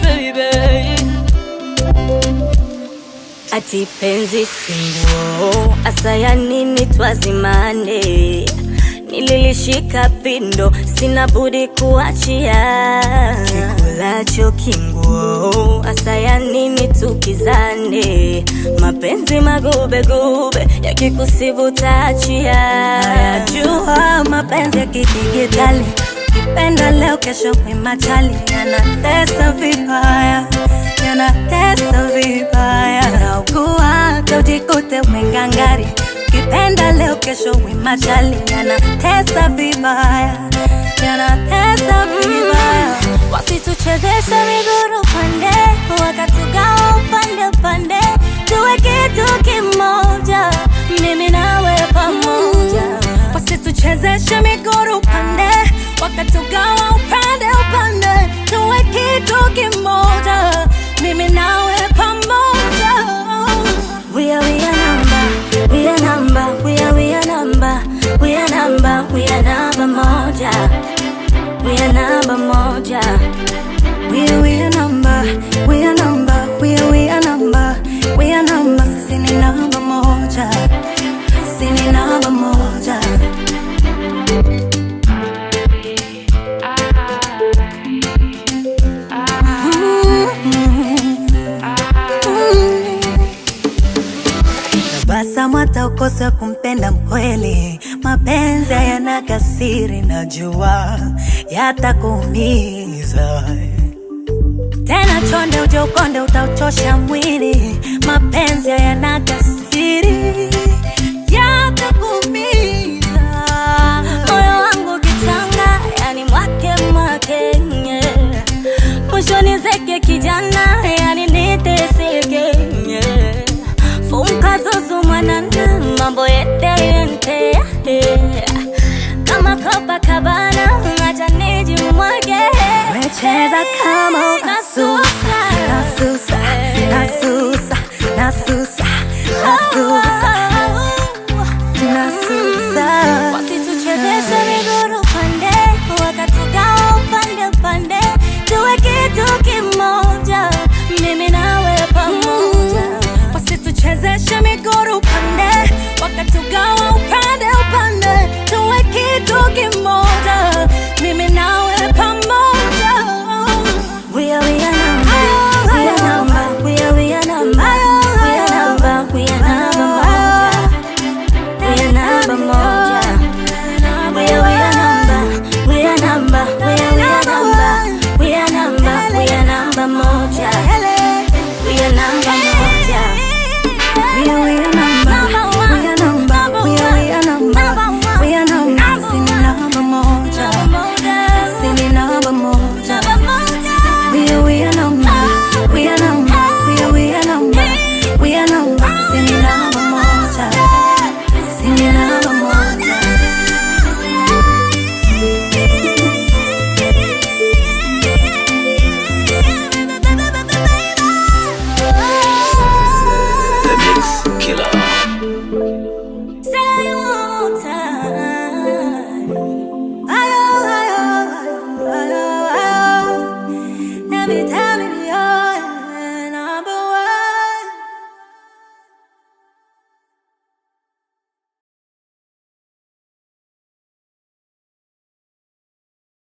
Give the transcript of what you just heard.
baby. Ati penzi singuo, asaya nini twazimane. Nililishika pindo, sina budi kuachia. Kikulacho kinguo, asaya nini tukizane. Mapenzi magube gube, yakikusibu taachia. Najua mapenzi ya kidigitali, kipenda leo kesho machali. Yanatesa vibaya, yanatesa vibaya. Naugua ujikute umengangari, kipenda leo kesho machali. Yanatesa vibaya, yanatesa vibaya. Wasituchezesha miguru pande, wakatugawa upande upande. Tuwe kitu kimoja, mimi nawe pamoja. Wasituchezesha miguru pande, wakatugawa upande upande. Tuwe kitu kimoja, mimi nawe pamoja. We are number, we are number, we are number, we are number, we are number moja, we are number moja. We are number, we are number, we are number, we are number. Sisi ni namba moja, sisi ni namba moja. Tabasamu hata ukose kumpenda mkweli. Mapenzi yana kasiri, najua yatakuumiza. Tena chonde uje ukonde, utauchosha mwili. Mapenzi yana kasiri, yatakuumiza. Moyo wangu kichanga, yani mwake mwake. Mwisho nizeke kijana, yani niteseke. Funka zuzu mwanana, mambo yete yente. Kama Copacabana, acha nijimwage. Wecheza kama